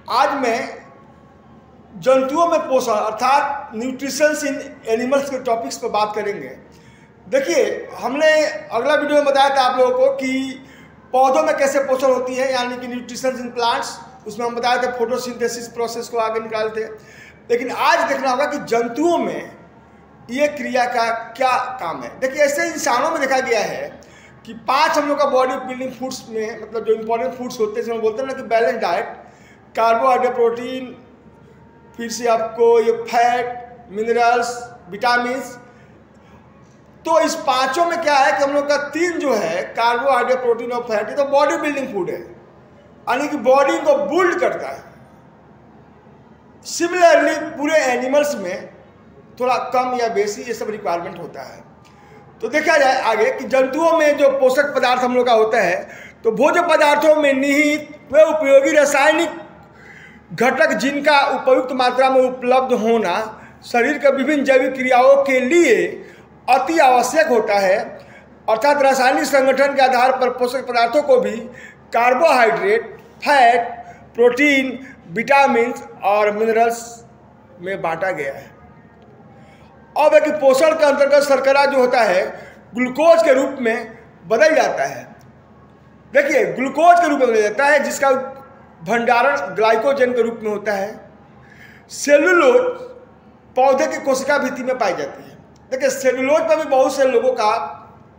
आज मैं जंतुओं में पोषण अर्थात न्यूट्रिशंस इन एनिमल्स के टॉपिक्स पर बात करेंगे। देखिए, हमने अगला वीडियो में बताया था आप लोगों को कि पौधों में कैसे पोषण होती है, यानी कि न्यूट्रिशंस इन प्लांट्स। उसमें हम बताए थे फोटोसिंथेसिस प्रोसेस को आगे निकालते हैं। लेकिन आज देखना होगा कि जंतुओं में ये क्रिया का क्या काम है। देखिए, ऐसे इंसानों में देखा गया है कि 5 हम लोग का बॉडी बिल्डिंग फूड्स में, मतलब जो इंपॉर्टेंट फूड्स होते हैं, बोलते हैं ना कि बैलेंस डाइट, कार्बोहाइड्रेट, प्रोटीन, फिर से आपको ये फैट, मिनरल्स, विटामिन्स। तो इस 5 में क्या है कि हम लोग का 3 जो है कार्बोहाइड्रेट, प्रोटीन और फैट, ये तो बॉडी बिल्डिंग फूड है, यानी कि बॉडी को बिल्ड करता है। सिमिलरली पूरे एनिमल्स में थोड़ा कम या बेसी ये सब रिक्वायरमेंट होता है। तो देखा जाए आगे कि जंतुओं में जो पोषक पदार्थ हम लोग का होता है, तो भोज्य पदार्थों में निहित वे उपयोगी रासायनिक घटक जिनका उपयुक्त मात्रा में उपलब्ध होना शरीर के विभिन्न जैविक क्रियाओं के लिए अति आवश्यक होता है। अर्थात रासायनिक संगठन के आधार पर पोषक पदार्थों को भी कार्बोहाइड्रेट, फैट, प्रोटीन, विटामिन और मिनरल्स में बांटा गया है। अब है कि पोषण के अंतर्गत शर्करा जो होता है ग्लूकोज के रूप में बदल जाता है। देखिए, ग्लूकोज के रूप में बदल जाता है, जिसका भंडारण ग्लाइकोजन के रूप में होता है। सेलुलोज पौधे की कोशिका भित्ति में पाई जाती है। देखिए, सेलुलोज पर भी बहुत से लोगों का,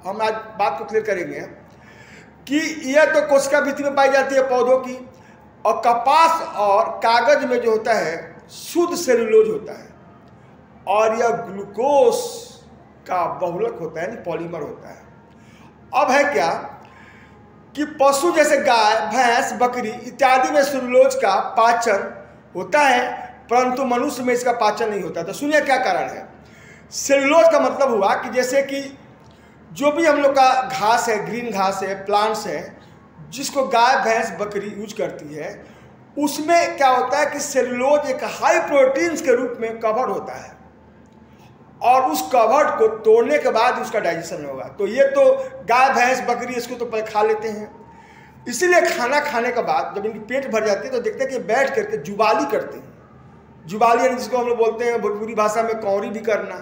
हम आज बात को क्लियर करेंगे कि यह तो कोशिका भित्ति में पाई जाती है पौधों की, और कपास और कागज में जो होता है शुद्ध सेलुलोज होता है, और यह ग्लूकोज का बहुलक होता है, यानी पॉलीमर होता है। अब है क्या कि पशु जैसे गाय, भैंस, बकरी इत्यादि में सेलुलोज का पाचन होता है, परंतु मनुष्य में इसका पाचन नहीं होता। तो सुनिए क्या कारण है। सेलुलोज का मतलब हुआ कि जैसे कि जो भी हम लोग का घास है, ग्रीन घास है, प्लांट्स है, जिसको गाय, भैंस, बकरी यूज करती है, उसमें क्या होता है कि सेलुलोज एक हाई प्रोटीन्स के रूप में कवर्ड होता है, और उस कवर्ड को तोड़ने के बाद उसका डाइजेशन होगा। तो ये तो गाय, भैंस, बकरी इसको तो पहले खा लेते हैं। इसीलिए खाना खाने के बाद जब इनकी पेट भर जाती है तो देखते हैं कि बैठ करके जुबाली करते हैं। जुबाली यानी जिसको हम लोग बोलते हैं भोजपुरी भाषा में कौड़ी भी करना।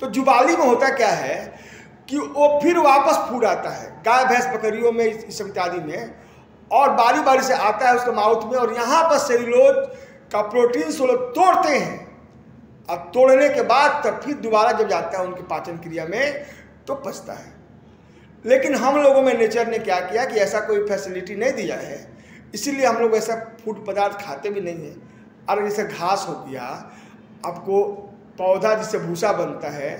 तो जुबाली में होता क्या है कि वो फिर वापस फूड आता है गाय, भैंस, बकरियों में, इस सब इत्यादि में, और बारी बारी से आता है उसके माउथ में, और यहाँ पर सेलुलोज का प्रोटीन वो लोग तोड़ते हैं, और तोड़ने के बाद तब फिर दोबारा जब जाता है उनके पाचन क्रिया में तो पचता है। लेकिन हम लोगों में नेचर ने क्या किया कि ऐसा कोई फैसिलिटी नहीं दिया है, इसीलिए हम लोग ऐसा फूड पदार्थ खाते भी नहीं हैं। और जैसे घास हो गया, आपको पौधा जिससे भूसा बनता है,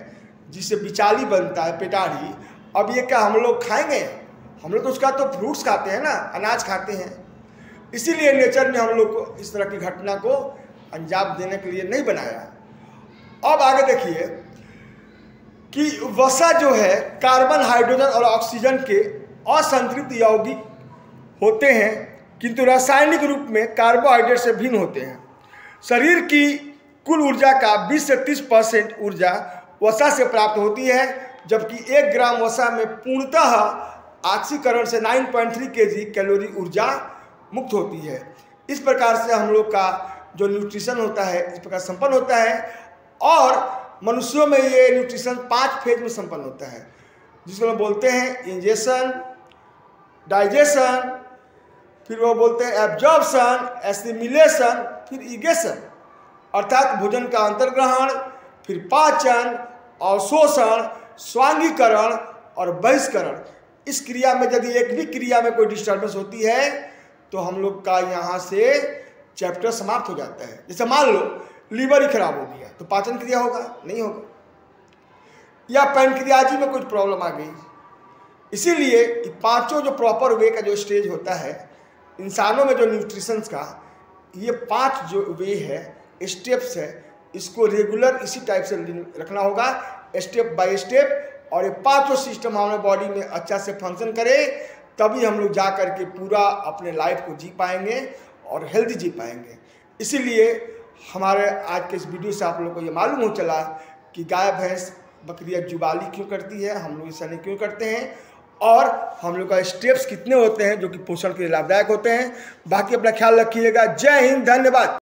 जिससे बिचाली बनता है, पेटारी, अब ये क्या हम लोग खाएंगे? हम लोग तो उसका तो फ्रूट्स खाते हैं ना, अनाज खाते हैं। इसीलिए नेचर ने हम लोग को इस तरह की घटना को अंजाम देने के लिए नहीं बनाया। अब आगे देखिए कि वसा जो है कार्बन, हाइड्रोजन और ऑक्सीजन के असंतृप्त यौगिक होते हैं, किंतु रासायनिक रूप में कार्बोहाइड्रेट से भिन्न होते हैं। शरीर की कुल ऊर्जा का 20 से 30% ऊर्जा वसा से प्राप्त होती है, जबकि 1 ग्राम वसा में पूर्णतः ऑक्सीकरण से 9.3 kg कैलोरी ऊर्जा मुक्त होती है। इस प्रकार से हम लोग का जो न्यूट्रिशन होता है इस प्रकार संपन्न होता है, और मनुष्यों में ये न्यूट्रिशन 5 फेज में संपन्न होता है, जिसको हम बोलते हैं इंजेशन, डाइजेशन, फिर वो बोलते हैं एब्जॉर्प्शन, एसिमिलेशन, फिर इगेशन, अर्थात भोजन का अंतर्ग्रहण, फिर पाचन, अवशोषण, स्वांगीकरण और बहिष्करण। इस क्रिया में यदि एक भी क्रिया में कोई डिस्टर्बेंस होती है तो हम लोग का यहाँ से चैप्टर समाप्त हो जाता है। जैसे मान लो लीवर ही खराब हो गया तो पाचन क्रिया होगा? नहीं होगा। या पैनक्रियाजी में कुछ प्रॉब्लम आ गई। इसीलिए 5 जो प्रॉपर वे का जो स्टेज होता है इंसानों में जो न्यूट्रिशंस का, ये 5 जो वे है, स्टेप्स है, इसको रेगुलर इसी टाइप से रखना होगा, स्टेप बाय स्टेप। और ये 5 सिस्टम हमारे बॉडी में अच्छा से फंक्शन करे, तभी हम लोग जा कर के पूरा अपने लाइफ को जी पाएंगे और हेल्दी जी पाएंगे। इसीलिए हमारे आज के इस वीडियो से आप लोगों को ये मालूम हो चला कि गाय, भैंस, बकरियाँ जुबाली क्यों करती है, हम लोग ऐसा नहीं क्यों करते हैं, और हम लोग का स्टेप्स कितने होते हैं जो कि पोषण के लिए लाभदायक होते हैं। बाकी अपना ख्याल रखिएगा। जय हिंद, धन्यवाद।